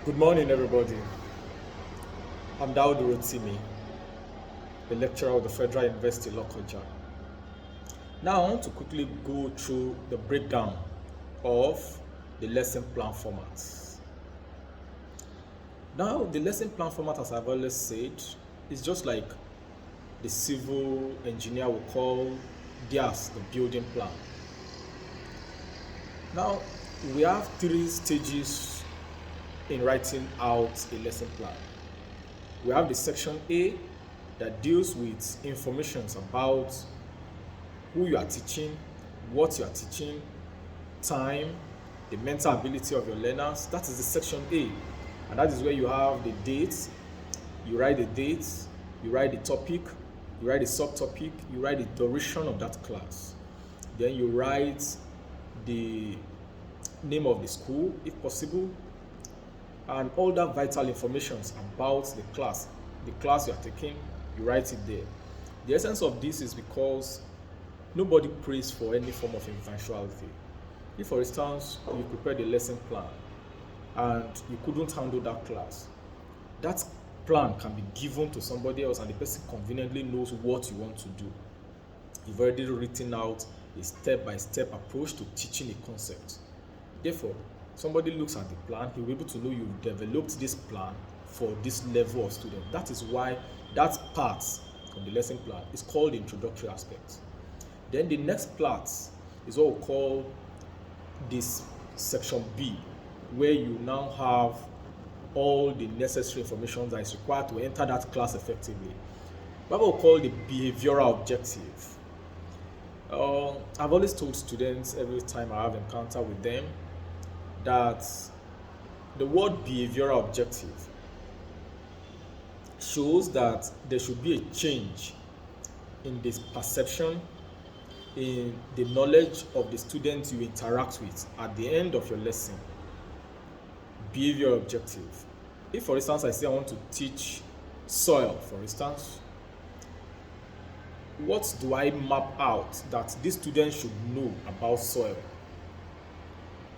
Good morning, everybody. I'm Daudu Rotimi, a lecturer of the Federal University Lokoja. Now, I want to quickly go through the breakdown of the lesson plan formats. Now, the lesson plan format, as I've always said, is just like the civil engineer will call theirs the building plan. Now, we have three stages in writing out a lesson plan. We have the section A that deals with information about who you are teaching, what you are teaching, time, the mental ability of your learners. That is the section A. And that is where you have the dates, you write the dates, you write the topic, you write the subtopic, you write the duration of that class. Then you write the name of the school, if possible, and all that vital information about the class you are taking, you write it there. The essence of this is because nobody prays for any form of eventuality. If, for instance, you prepared a lesson plan and you couldn't handle that class, that plan can be given to somebody else and the person conveniently knows what you want to do. You've already written out a step-by-step approach to teaching a concept. Therefore, somebody looks at the plan, he'll be able to know you've developed this plan for this level of student. That is why that part of the lesson plan is called the introductory aspect. Then the next part is what we call this section B, where you now have all the necessary information that is required to enter that class effectively. What we call the behavioral objective. I've always told students every time I have encounter with them that the word behavioral objective shows that there should be a change in this perception, in the knowledge of the students you interact with at the end of your lesson. Behavioral objective. If, for instance, I say I want to teach soil, for instance, what do I map out that this student should know about soil?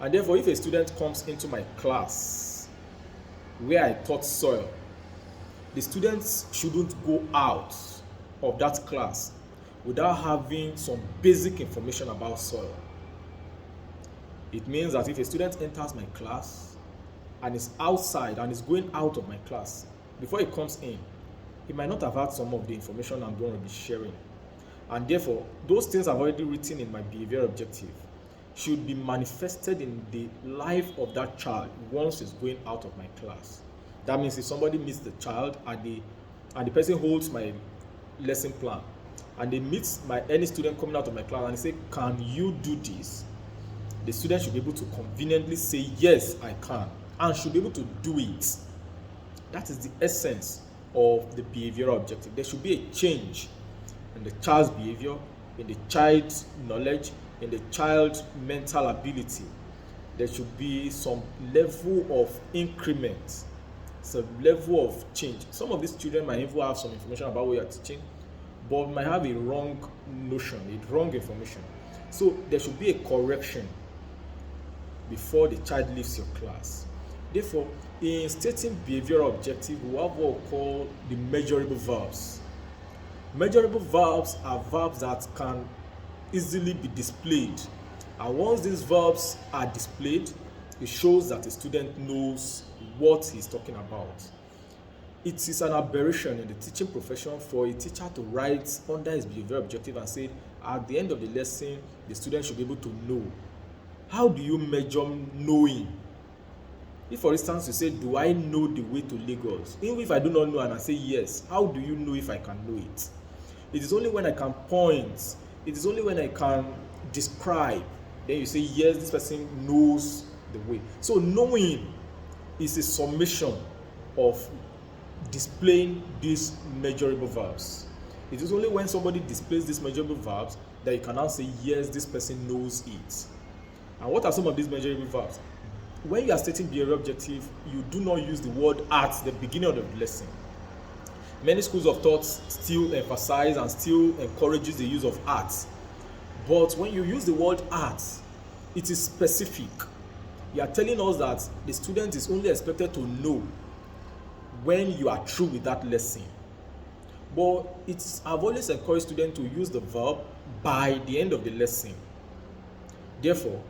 And therefore, if a student comes into my class where I taught soil, the students shouldn't go out of that class without having some basic information about soil. It means that if a student enters my class and is outside and is going out of my class, before he comes in, he might not have had some of the information I'm going to be sharing. And therefore, those things I've already written in my behavioral objective should be manifested in the life of that child once he's going out of my class. That means if somebody meets the child and the person holds my lesson plan and they meet any student coming out of my class and they say, "Can you do this?" The student should be able to conveniently say, "Yes, I can," and should be able to do it. That is the essence of the behavioral objective. There should be a change in the child's behavior, in the child's knowledge, in the child's mental ability. There should be some level of increment, some level of change. Some of these children might even have some information about what you are teaching, but might have a wrong notion, a wrong information. So there should be a correction before the child leaves your class. Therefore, in stating behavioral objective, we have what we call the measurable verbs. Measurable verbs are verbs that can easily be displayed, and once these verbs are displayed, it shows that a student knows what he's talking about. It is an aberration in the teaching profession for a teacher to write under his behavioral objective and say at the end of the lesson the student should be able to know. How do you measure knowing? If, for instance, you say, "Do I know the way to Lagos?" Even if I do not know and I say yes, how do you know if I can know it? It is only when I can point, it is only when I can describe, then you say, "Yes, this person knows the way." So knowing is a summation of displaying these measurable verbs. It is only when somebody displays these measurable verbs that you can now say, "Yes, this person knows it." And what are some of these measurable verbs? When you are stating behavioral objective, you do not use the word "at" the beginning of the lesson. Many schools of thought still emphasize and still encourages the use of "at." But when you use the word "at," it is specific. You are telling us that the student is only expected to know when you are through with that lesson. But I've always encouraged students to use the verb by the end of the lesson. Therefore,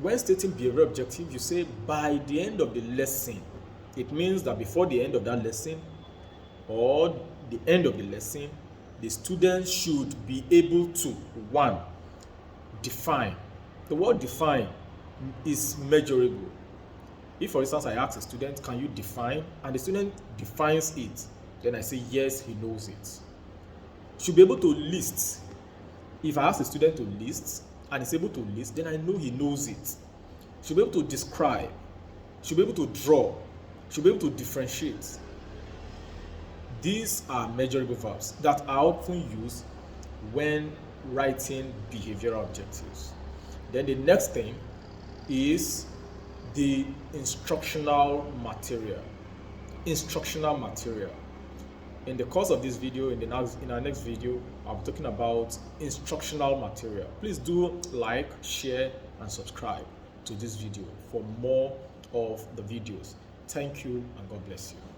when stating behavioral objective, you say by the end of the lesson. It means that before the end of that lesson or the end of the lesson, the student should be able to, one, define. The word define is measurable. If, for instance, I ask a student, can you define? And the student defines it, then I say, yes, he knows it. Should be able to list. If I ask a student to list and he's able to list, then I know he knows it. Should be able to describe. Should be able to draw. Should be able to differentiate. These are measurable verbs that are often used when writing behavioral objectives. Then the next thing is the instructional material. Instructional material. In the course of this video, in our next video, I'll be talking about instructional material. Please do like, share, and subscribe to this video for more of the videos. Thank you and God bless you.